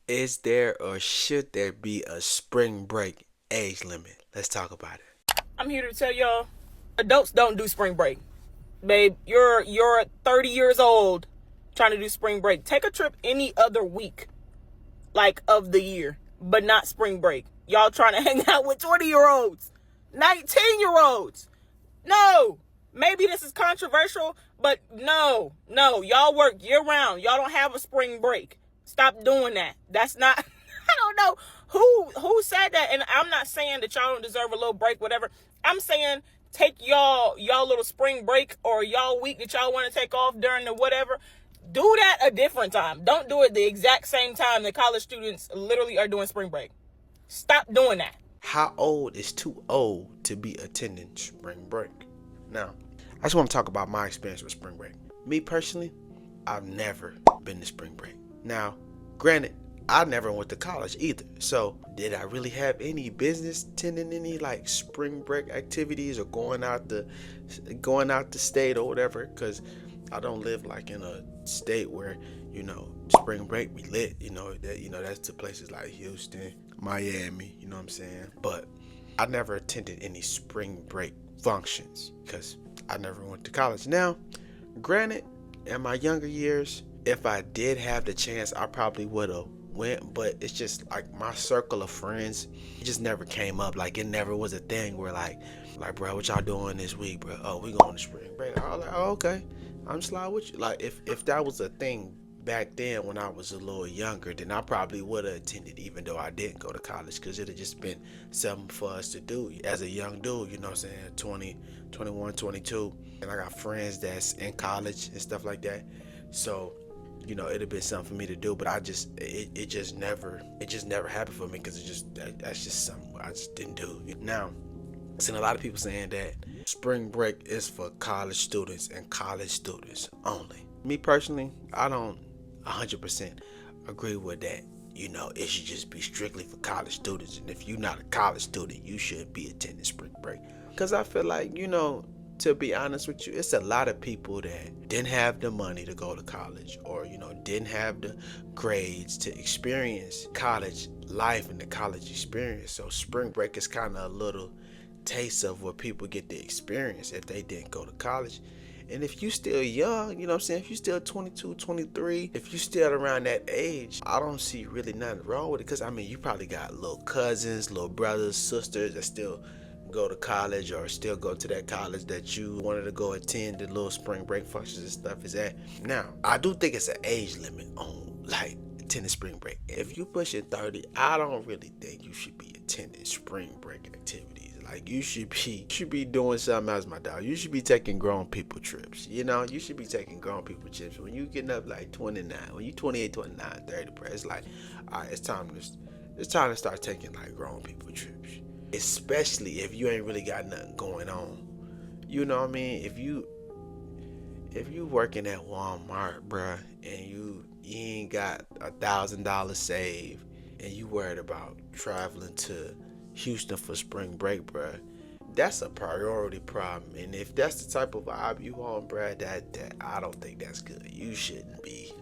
Is there or should there be a spring break age limit? Let's talk about it. I'm here to tell y'all, adults don't do spring break. Babe, you're 30 years old trying to do spring break. Take a trip any other week, like of the year, but not spring break. Y'all trying to hang out with 20-year-olds, 19-year-olds. No. Maybe this is controversial, but no. Y'all work year round. Y'all don't have a spring break. Stop doing that. That's not I don't know who said that, and I'm not saying that y'all don't deserve a little break, whatever. I'm saying take y'all little spring break or y'all week that y'all want to take off during the whatever. Do that a different time. Don't do it the exact same time that college students literally are doing spring break. Stop doing that. How old is too old to be attending spring break? Now, I just want to talk about my experience with spring break. Me personally, I've never been to spring break. Now, granted, I never went to college either. So, did I really have any business attending any like spring break activities or going out the state or whatever? Because I don't live like in a state where spring break be lit. That's to places like Houston, Miami. You know what I'm saying? But I never attended any spring break functions because I never went to college. Now, granted, in my younger years, if I did have the chance, I probably would have went, but it's just like my circle of friends, it just never came up. Like it never was a thing where like bro, what y'all doing this week, bro? Oh, we going to spring break. I was like, oh, okay, I'm slide with you. Like if that was a thing back then when I was a little younger, then I probably would have attended even though I didn't go to college because it had just been something for us to do as a young dude, you know what I'm saying, 20, 21, 22. And I got friends that's in college and stuff like that. So it'd have been something for me to do, but it just never happened for me because that's just something I just didn't do. Now, I've seen a lot of people saying that spring break is for college students and college students only. Me personally, I don't 100% agree with that. It should just be strictly for college students, and if you're not a college student, you shouldn't be attending spring break. Because I feel like, to be honest with you, it's a lot of people that didn't have the money to go to college or, didn't have the grades to experience college life and the college experience. So spring break is kind of a little taste of what people get to experience if they didn't go to college. And if you still young, you know what I'm saying? If you still 22, 23, if you still around that age, I don't see really nothing wrong with it. Because, you probably got little cousins, little brothers, sisters that still go to college or still go to that college that you wanted to go attend the little spring break functions and stuff is at. Now, I do think it's an age limit on like attending spring break. If you pushing 30, I don't really think you should be attending spring break activities. Like you should be doing something else, my dog. You should be taking grown people trips. You should be taking grown people trips. When you getting up like 29, when you 28, 29, 30, bro, it's like, all right, it's time to start taking like grown people trips. Especially if you ain't really got nothing going on. You know what I mean? If you working at Walmart, bruh, and you ain't got $1,000 saved, and you worried about traveling to Houston for spring break, bruh, that's a priority problem. And if that's the type of vibe you on, bruh, that I don't think that's good. You shouldn't be.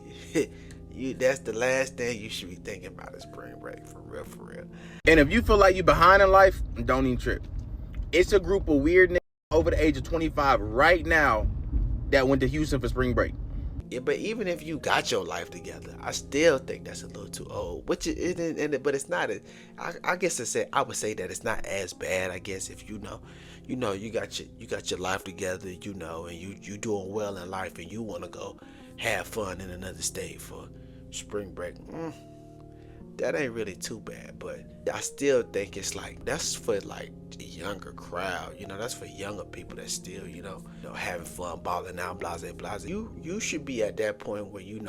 That's the last thing you should be thinking about is spring break, for real, for real. And if you feel like you're behind in life, don't even trip. It's a group of weird niggas over the age of 25 right now that went to Houston for spring break. Yeah, but even if you got your life together, I still think that's a little too old. Which it isn't, but it's not. I guess I would say that it's not as bad. I guess if you got your life together, and you doing well in life, and you want to go have fun in another state for spring break. That ain't really too bad, but I still think it's like that's for like the younger crowd. That's for younger people that still having fun, balling out, blase blase. You should be at that point where you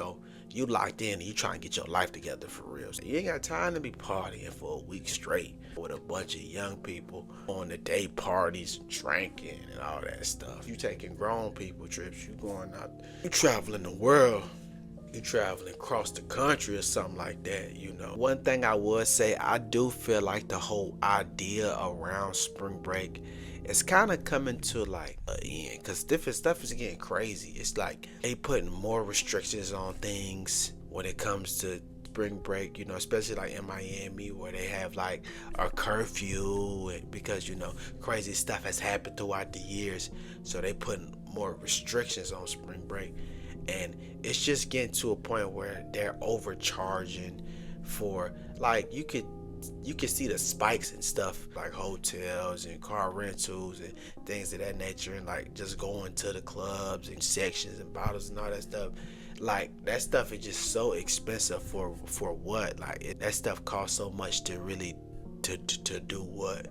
locked in and you trying to get your life together for real. So you ain't got time to be partying for a week straight with a bunch of young people on the day parties, drinking and all that stuff. You taking grown people trips, you going out, you traveling the world. You traveling across the country or something like that. One thing I would say, I do feel like the whole idea around spring break is kind of coming to like an end because different stuff is getting crazy. It's like they putting more restrictions on things when it comes to spring break, you know, especially like in Miami where they have like a curfew because, you know, crazy stuff has happened throughout the years. So they put more restrictions on spring break. And it's just getting to a point where they're overcharging for, like, you could see the spikes and stuff, like hotels and car rentals and things of that nature, and like just going to the clubs and sections and bottles and all that stuff. Like, that stuff is just so expensive for what? Like, that stuff costs so much to really to do what?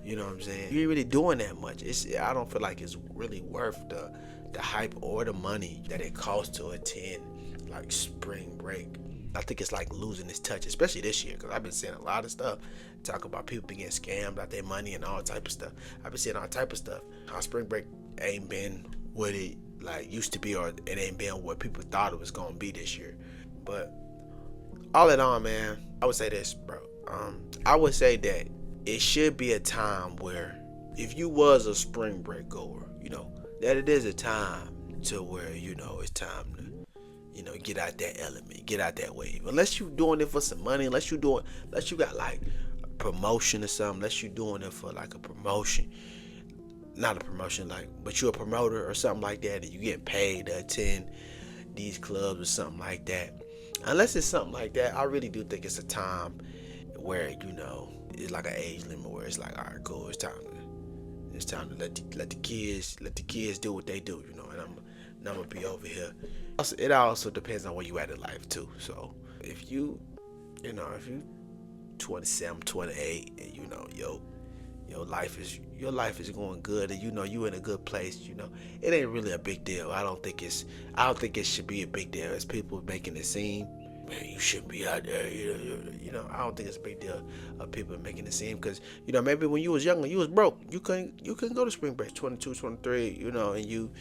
You know what I'm saying? You ain't really doing that much. I don't feel like it's really worth the hype or the money that it costs to attend like spring break. I think it's like losing its touch, especially this year, because I've been seeing a lot of stuff talk about people being scammed out their money and all type of stuff. I've been seeing all type of stuff. How spring break ain't been what it like used to be, or it ain't been what people thought it was gonna be this year. But all in all, man, I would say this, bro. I would say that it should be a time where, if you was a spring break goer, you know, that it is a time to where, you know, it's time to, you know, get out that element, get out that wave. Unless you doing it for some money, unless you got like a promotion or something, unless you doing it for like a promotion, not a promotion, like, but you're a promoter or something like that, and you get paid to attend these clubs or something like that. Unless it's something like that, I really do think it's a time where, you know, it's like an age limit where it's like, all right, cool, it's time to let the kids do what they do, you know, and I'm gonna be over here. Also, it also depends on where you at in life too. So if you 27, 28, and you know your life is going good, and you know you in a good place, you know, it ain't really a big deal. I don't think it should be a big deal as people making it seem. Man, you shouldn't be out there, you know. I don't think it's a big deal of people making it seem, because, you know, maybe when you was younger, you was broke, you couldn't go to spring break, 22, 23, you know, and you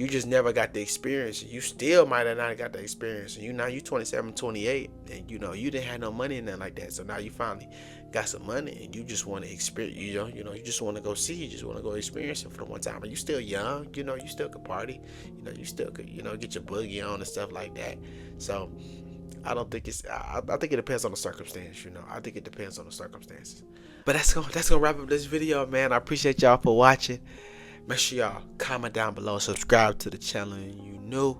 just never got the experience. You still might have not got the experience, and you 27, 28, and you know you didn't have no money and nothing like that. So now you finally got some money, and you just want to experience, you know, you just want to go see, you just want to go experience it for the one time. And you still young, you know, you still could party, you know, you still could, you know, get your boogie on and stuff like that. So I don't think I think it depends on the circumstance, you know. I think it depends on the circumstances. But that's gonna wrap up this video, man. I appreciate y'all for watching. Make sure y'all comment down below, subscribe to the channel, and you new.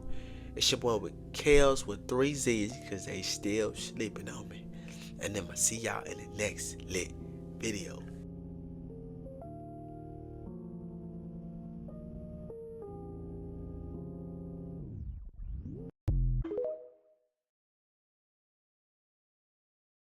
It's your boy with Kales with 3 Z's, because they still sleeping on me. And then I'll see y'all in the next lit video.